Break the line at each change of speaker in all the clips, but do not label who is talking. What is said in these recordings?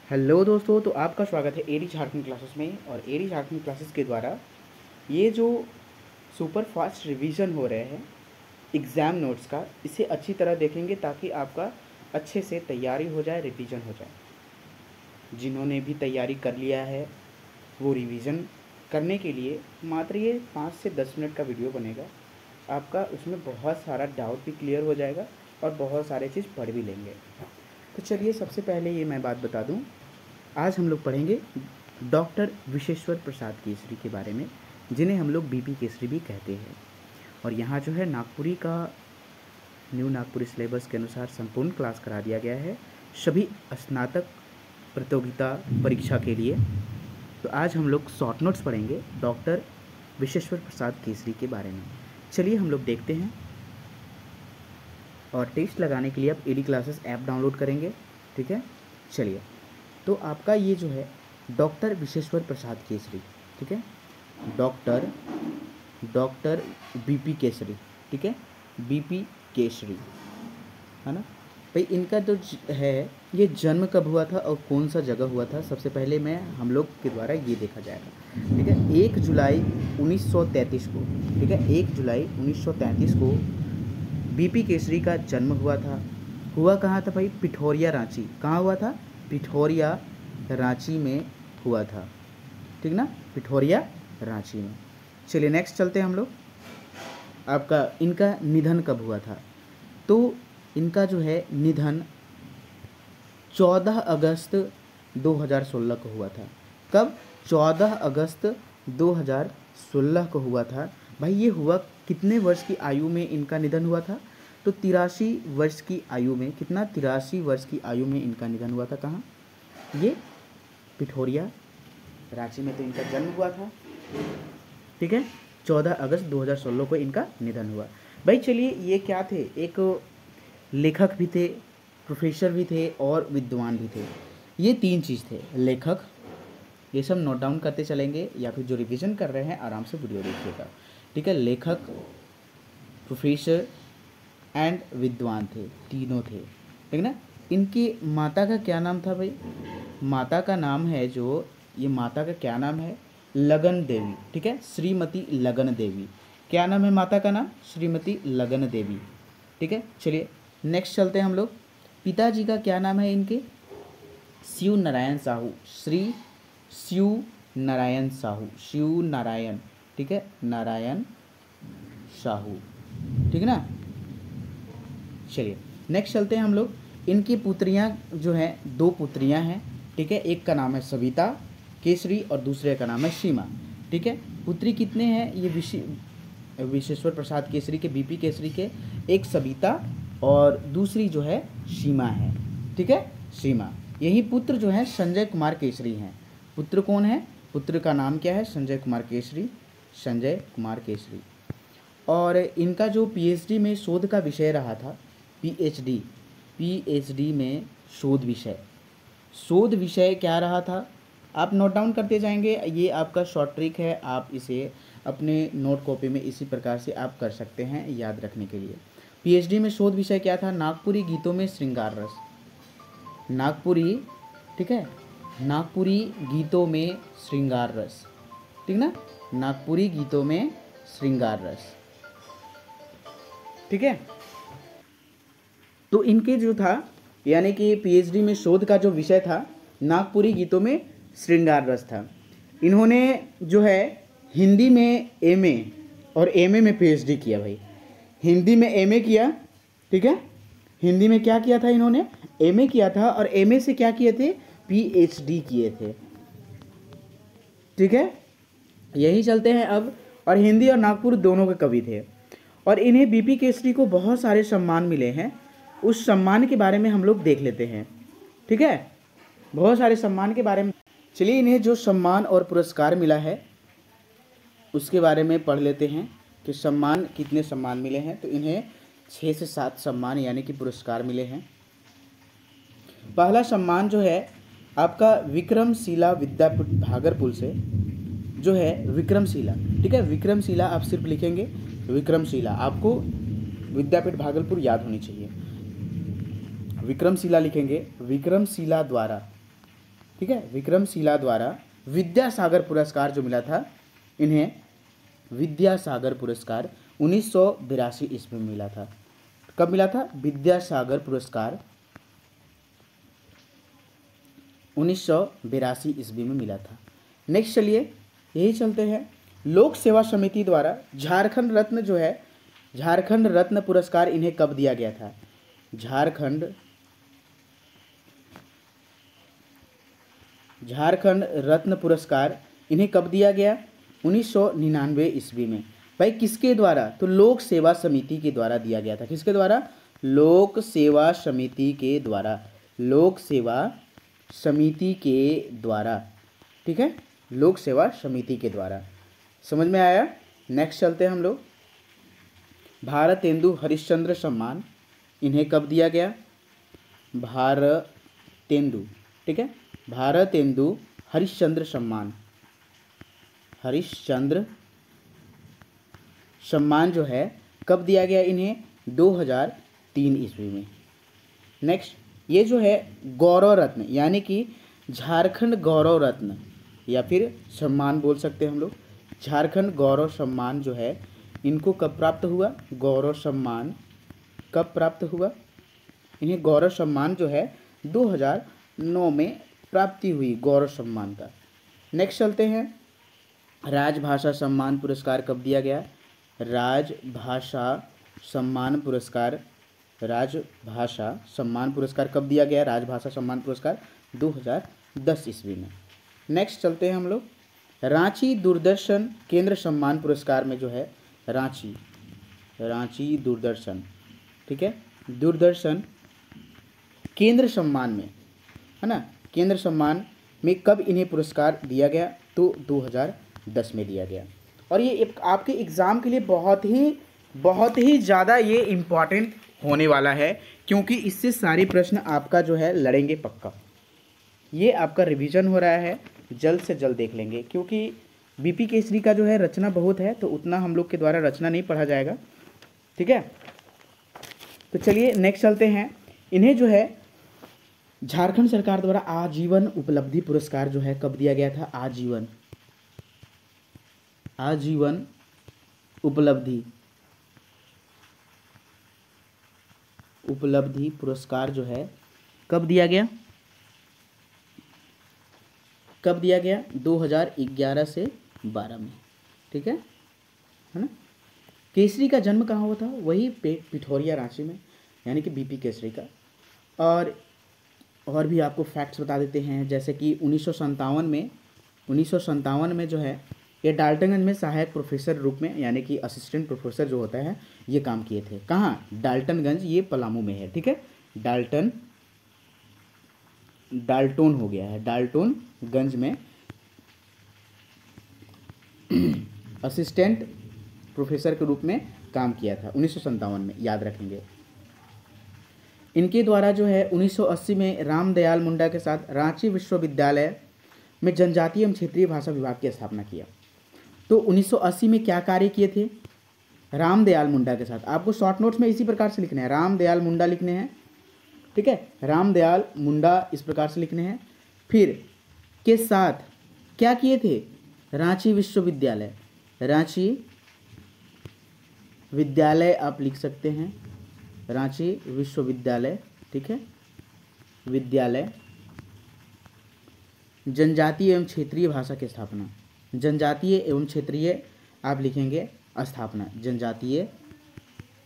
Hello दोस्तों, तो आपका स्वागत है एडी झारखंड क्लासेस में। और एडी झारखंड क्लासेस के द्वारा ये जो सुपर फास्ट रिवीजन हो रहे हैं एग्ज़ाम नोट्स का, इसे अच्छी तरह देखेंगे ताकि आपका अच्छे से तैयारी हो जाए, रिवीजन हो जाए। जिन्होंने भी तैयारी कर लिया है वो रिवीजन करने के लिए मात्र ये 5 से 10 मिनट का वीडियो बनेगा। आपका उसमें बहुत सारा डाउट भी क्लियर हो जाएगा और बहुत सारे चीज़ पढ़ भी लेंगे। तो चलिए, सबसे पहले ये मैं बात बता दूं, आज हम लोग पढ़ेंगे डॉक्टर विशेश्वर प्रसाद केसरी के बारे में, जिन्हें हम लोग बीपी केसरी भी कहते हैं। और यहाँ जो है नागपुरी का न्यू नागपुरी सिलेबस के अनुसार संपूर्ण क्लास करा दिया गया है सभी स्नातक प्रतियोगिता परीक्षा के लिए। तो आज हम लोग शॉर्ट नोट्स पढ़ेंगे डॉक्टर विशेश्वर प्रसाद केसरी के बारे में। चलिए हम लोग देखते हैं। और टेस्ट लगाने के लिए आप एडी क्लासेस ऐप डाउनलोड करेंगे, ठीक है। चलिए, तो आपका ये जो है डॉक्टर विशेश्वर प्रसाद केसरी, ठीक है, डॉक्टर बीपी केसरी, ठीक है, बीपी केसरी, है ना भाई। इनका जो है ये जन्म कब हुआ था और कौन सा जगह हुआ था, सबसे पहले हम लोग के द्वारा ये देखा जाएगा, ठीक है। 1 जुलाई 1933 को, ठीक है, 1 जुलाई 1933 को बीपी केसरी का जन्म हुआ था। हुआ कहाँ था भाई? पिठोरिया, रांची। कहाँ हुआ था? पिठोरिया, रांची में हुआ था, ठीक ना, पिठोरिया, रांची में। चलिए नेक्स्ट चलते हैं हम लोग। आपका इनका निधन कब हुआ था? तो इनका जो है निधन 14 अगस्त 2016 को हुआ था। कब? 14 अगस्त 2016 को हुआ था। भाई ये हुआ कितने वर्ष की आयु में इनका निधन हुआ था? तो 83 वर्ष की आयु में। कितना? 83 वर्ष की आयु में इनका निधन हुआ था। कहाँ? ये पिठोरिया, रांची में तो इनका जन्म हुआ था, ठीक है। 14 अगस्त 2016 को इनका निधन हुआ। भाई चलिए, ये क्या थे? एक लेखक भी थे, प्रोफेसर भी थे और विद्वान भी थे। ये 3 चीज़ थे। लेखक, ये सब नोट डाउन करते चलेंगे या फिर जो रिवीजन कर रहे हैं आराम से वीडियो देखिएगा, ठीक है। लेखक, प्रोफेसर एंड विद्वान थे, तीनों थे, ठीक ना। इनकी माता का क्या नाम था भाई? माता का नाम है जो, ये माता का क्या नाम है? लगन देवी, ठीक है, श्रीमती लगन देवी। क्या नाम है माता का नाम? श्रीमती लगन देवी, ठीक है। चलिए नेक्स्ट चलते हैं हम लोग। पिताजी का क्या नाम है इनके? शिव नारायण साहू, श्री शिव नारायण साहू, शिव नारायण, ठीक है, नारायण साहू, ठीक है ना। चलिए नेक्स्ट चलते हैं हम लोग। इनकी पुत्रियां जो हैं, 2 पुत्रियां हैं, ठीक है। एक का नाम है सविता केसरी और दूसरे का नाम है सीमा, ठीक है। पुत्री कितने हैं? ये विशेश्वर प्रसाद केसरी के, बीपी केसरी के, एक सविता और दूसरी जो है सीमा है, ठीक है, सीमा। यही पुत्र जो है संजय कुमार केसरी हैं। पुत्र कौन है? पुत्र का नाम क्या है? संजय कुमार केसरी, संजय कुमार केसरी। और इनका जो पीएचडी में शोध का विषय रहा था, पीएचडी में शोध विषय क्या रहा था? आप नोट डाउन करते जाएंगे। ये आपका शॉर्ट ट्रिक है, आप इसे अपने नोट कॉपी में इसी प्रकार से आप कर सकते हैं याद रखने के लिए। पीएचडी में शोध विषय क्या था? नागपुरी गीतों में श्रृंगार रस। नागपुरी, ठीक है, नागपुरी गीतों में श्रृंगार रस, ठीक ना, नागपुरी गीतों में श्रृंगार रस, ठीक है। तो इनके जो था, यानी कि पीएचडी में शोध का जो विषय था नागपुरी गीतों में श्रृंगार रस था। इन्होंने जो है हिंदी में एमए और एमए में पीएचडी किया भाई। हिंदी में एमए किया, ठीक है, हिंदी में क्या किया था इन्होंने? एमए किया था। और एमए से क्या किए थे? पीएचडी किए थे, ठीक है। यही चलते हैं अब। और हिंदी और नागपुर दोनों के कवि थे। और इन्हें बीपी केसरी को बहुत सारे सम्मान मिले हैं। उस सम्मान के बारे में हम लोग देख लेते हैं, ठीक है, बहुत सारे सम्मान के बारे में। चलिए, इन्हें जो सम्मान और पुरस्कार मिला है उसके बारे में पढ़ लेते हैं कि सम्मान, कितने सम्मान मिले हैं। तो इन्हें 6 से 7 सम्मान यानी कि पुरस्कार मिले हैं। पहला सम्मान जो है आपका विक्रमशिला विद्यापीठ भागलपुर से जो है, विक्रमशिला, ठीक है, विक्रमशिला आप सिर्फ लिखेंगे विक्रमशिला, आपको विद्यापीठ भागलपुर याद होनी चाहिए। विक्रमशिला लिखेंगे, विक्रमशिला द्वारा ठीक है, विक्रमशिला द्वारा विद्यासागर पुरस्कार जो मिला था, इन्हें विद्यासागर पुरस्कार 1982 ईस्वी में मिला था। कब मिला था? विद्यासागर पुरस्कार 1982 ईस्वी में मिला था। नेक्स्ट चलिए यही चलते हैं, लोक सेवा समिति द्वारा झारखंड रत्न जो है, झारखंड रत्न पुरस्कार इन्हें कब दिया गया था? झारखंड रत्न पुरस्कार इन्हें कब दिया गया? 1999 ईस्वी में। भाई किसके द्वारा? तो लोक सेवा समिति के द्वारा दिया गया था। किसके द्वारा? लोक सेवा समिति के द्वारा। लोक सेवा समिति के द्वारा, ठीक है, लोक सेवा समिति के द्वारा। समझ में आया? नेक्स्ट चलते हैं हम लोग, भारतेंदु हरिश्चंद्र सम्मान इन्हें कब दिया गया? भारतेंदु, ठीक है, भारतेंदु हरिश्चंद्र सम्मान, हरिश्चंद्र सम्मान जो है कब दिया गया इन्हें? 2003 ईस्वी में। नेक्स्ट, ये जो है गौरव रत्न, यानी कि झारखंड गौरव रत्न या फिर सम्मान बोल सकते हैं हम लोग, झारखंड गौरव सम्मान जो है, इनको कब प्राप्त हुआ? गौरव सम्मान कब प्राप्त हुआ? इन्हें गौरव सम्मान जो है 2009 में प्राप्ति हुई, गौरव सम्मान का। नेक्स्ट चलते हैं, राजभाषा सम्मान पुरस्कार कब दिया गया? राजभाषा सम्मान पुरस्कार, राजभाषा सम्मान पुरस्कार कब दिया गया? राजभाषा सम्मान पुरस्कार 2010 ईस्वी में। नेक्स्ट चलते हैं हम लोग, रांची दूरदर्शन केंद्र सम्मान पुरस्कार में जो है, रांची दूरदर्शन, ठीक है, दूरदर्शन केंद्र सम्मान में, है ना, केंद्र सम्मान में कब इन्हें पुरस्कार दिया गया? तो 2010 में दिया गया। और ये आपके एग्ज़ाम के लिए बहुत ही ज़्यादा ये इम्पॉर्टेंट होने वाला है, क्योंकि इससे सारे प्रश्न आपका जो है लड़ेंगे पक्का। ये आपका रिवीजन हो रहा है, जल्द से जल्द देख लेंगे, क्योंकि बीपी केसरी का जो है रचना बहुत है, तो उतना हम लोग के द्वारा रचना नहीं पढ़ा जाएगा, ठीक है। तो चलिए नेक्स्ट चलते हैं, इन्हें जो है झारखंड सरकार द्वारा आजीवन उपलब्धि पुरस्कार जो है कब दिया गया था? आजीवन उपलब्धि पुरस्कार जो है कब दिया गया? 2011 से 12 में, ठीक है ना। केसरी का जन्म कहाँ हुआ था? वही पिठोरिया, रांची में, यानी कि बीपी केसरी का। और भी आपको फैक्ट्स बता देते हैं, जैसे कि 1957 में जो है ये डाल्टनगंज में सहायक प्रोफेसर रूप में, यानी कि असिस्टेंट प्रोफेसर जो होता है, ये काम किए थे। कहाँ? डाल्टनगंज, ये पलामू में है, ठीक है। डाल्टन हो गया है, डाल्टनगंज में असिस्टेंट प्रोफेसर के रूप में काम किया था 1957 में, याद रखेंगे। इनके द्वारा जो है 1980 में रामदयाल मुंडा के साथ रांची विश्वविद्यालय में जनजातीय एवं क्षेत्रीय भाषा विभाग की स्थापना किया। तो 1980 में क्या कार्य किए थे? रामदयाल मुंडा के साथ। आपको शॉर्ट नोट्स में इसी प्रकार से लिखने हैं, रामदयाल मुंडा लिखने हैं, ठीक है, रामदयाल मुंडा इस प्रकार से लिखने हैं। फिर के साथ क्या किए थे? रांची विश्वविद्यालय, रांची विद्यालय आप लिख सकते हैं, रांची विश्वविद्यालय, ठीक है, विद्यालय, जनजातीय एवं क्षेत्रीय भाषा की स्थापना, जनजातीय एवं क्षेत्रीय आप लिखेंगे स्थापना, जनजातीय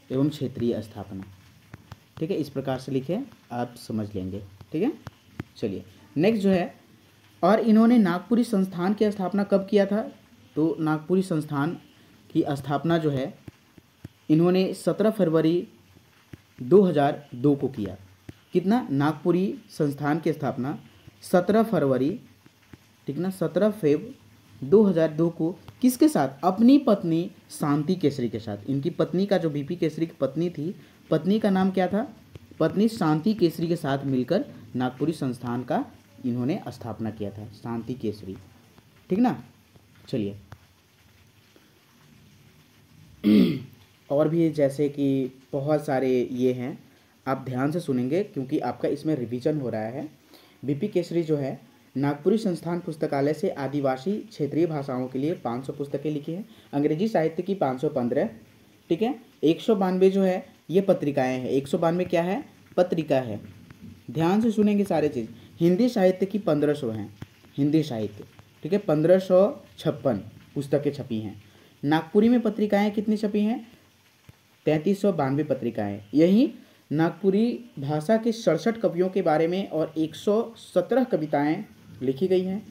एवं क्षेत्रीय स्थापना, ठीक है, इस प्रकार से लिखें, आप समझ लेंगे, ठीक है। चलिए नेक्स्ट जो है, और इन्होंने नागपुरी संस्थान की स्थापना कब किया था? तो नागपुरी संस्थान की स्थापना जो है इन्होंने 17 फरवरी 2002 को किया। कितना? नागपुरी संस्थान की स्थापना 17 फरवरी, ठीक ना, 17 फेब 2002 को किसके साथ? अपनी पत्नी शांति केसरी के साथ। इनकी पत्नी का जो बीपी केसरी की पत्नी थी, पत्नी का नाम क्या था? पत्नी शांति केसरी के साथ मिलकर नागपुरी संस्थान का इन्होंने स्थापना किया था, शांति केसरी, ठीक ना। चलिए और भी जैसे कि बहुत सारे ये हैं, आप ध्यान से सुनेंगे क्योंकि आपका इसमें रिवीजन हो रहा है। बीपी केसरी जो है नागपुरी संस्थान पुस्तकालय से आदिवासी क्षेत्रीय भाषाओं के लिए 500 पुस्तकें लिखी हैं। अंग्रेजी साहित्य की 515, ठीक है। 192 जो है ये पत्रिकाएं हैं। 192 क्या है? पत्रिका है। ध्यान से सुनेंगे सारे चीज़। हिंदी साहित्य की 1500 हैं, हिंदी साहित्य, ठीक है। 1556 पुस्तकें छपी हैं। नागपुरी में पत्रिकाएं कितनी छपी हैं? 3392 पत्रिकाएं। यही नागपुरी भाषा के 67 कवियों के बारे में और 117 कविताएं लिखी गई हैं।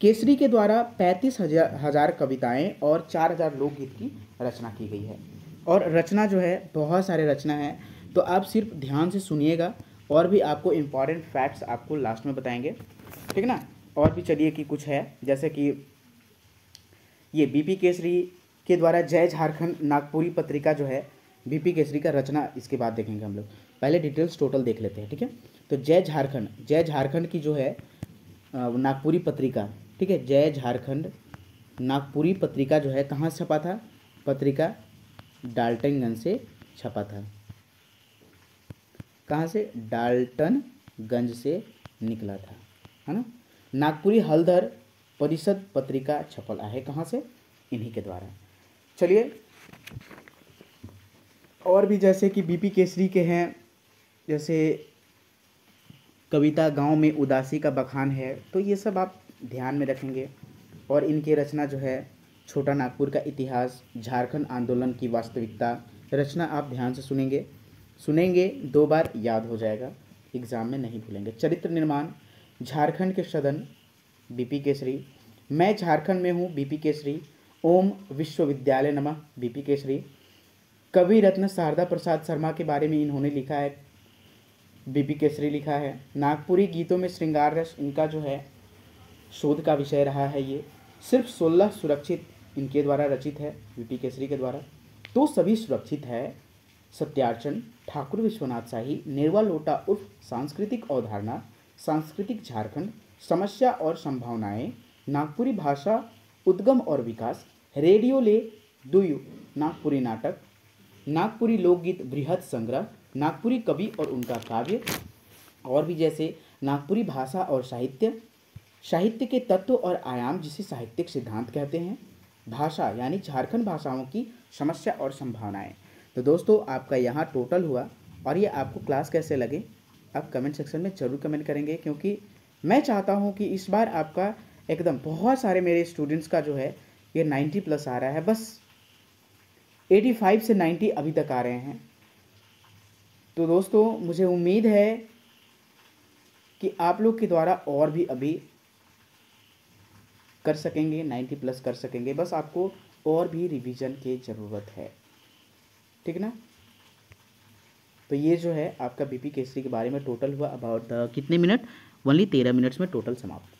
केसरी के द्वारा 35,000 कविताएं और 4,000 लोकगीत की रचना की गई है। और रचना जो है बहुत सारे रचना है, तो आप सिर्फ ध्यान से सुनिएगा, और भी आपको इम्पॉर्टेंट फैक्ट्स आपको लास्ट में बताएंगे, ठीक है ना। और भी चलिए कि कुछ है, जैसे कि ये बीपी केसरी के द्वारा जय झारखंड नागपुरी पत्रिका जो है, बीपी केसरी का रचना इसके बाद देखेंगे हम लोग। पहले डिटेल्स टोटल देख लेते हैं, ठीक है। तो जय झारखंड की जो है नागपुरी पत्रिका, ठीक है। जय झारखंड नागपुरी पत्रिका जो है कहाँ से छपा था? पत्रिका डाल्टनगंज से छपा था। कहाँ से? डाल्टनगंज से निकला था, है ना। नागपुरी हलधर परिषद पत्रिका छपल है कहाँ से? इन्हीं के द्वारा। चलिए और भी जैसे कि बीपी केसरी के हैं, जैसे कविता गांव में उदासी का बखान है, तो ये सब आप ध्यान में रखेंगे। और इनकी रचना जो है छोटा नागपुर का इतिहास, झारखंड आंदोलन की वास्तविकता, रचना आप ध्यान से सुनेंगे 2 बार याद हो जाएगा, एग्ज़ाम में नहीं भूलेंगे। चरित्र निर्माण, झारखंड के सदन, बीपी केसरी। मैं झारखंड में हूँ, बीपी केसरी। ओम विश्वविद्यालय नमः, बीपी केसरी। कवि रत्न शारदा प्रसाद शर्मा के बारे में इन्होंने लिखा है, बीपी केसरी लिखा है। नागपुरी गीतों में श्रृंगार रस इनका जो है शोध का विषय रहा है। ये सिर्फ 16 सुरक्षित इनके द्वारा रचित है, बीपी केसरी के द्वारा। तो सभी सुरक्षित है सत्यार्चन, ठाकुर विश्वनाथ शाही, नेरवा लोटा उर्फ सांस्कृतिक अवधारणा, सांस्कृतिक झारखंड, समस्या और संभावनाएं, नागपुरी भाषा उद्गम और विकास, रेडियो ले दुयु नागपुरी नाटक, नागपुरी लोकगीत बृहद संग्रह, नागपुरी कवि और उनका काव्य, और भी जैसे नागपुरी भाषा और साहित्य, साहित्य के तत्व और आयाम जिसे साहित्यिक सिद्धांत कहते हैं, भाषा यानी झारखंड भाषाओं की समस्या और संभावनाएं। तो दोस्तों आपका यहाँ टोटल हुआ, और ये आपको क्लास कैसे लगे आप कमेंट सेक्शन में ज़रूर कमेंट करेंगे, क्योंकि मैं चाहता हूँ कि इस बार आपका एकदम बहुत सारे मेरे स्टूडेंट्स का जो है ये 90+ आ रहा है, बस 85 से 90 अभी तक आ रहे हैं। तो दोस्तों मुझे उम्मीद है कि आप लोग के द्वारा और भी अभी कर सकेंगे, 90+ कर सकेंगे, बस आपको और भी रिवीजन की ज़रूरत है, ठीक ना। तो ये जो है आपका बीपी केसरी के बारे में टोटल हुआ अबाउट कितने मिनट? ओनली 13 मिनट्स में टोटल समाप्त।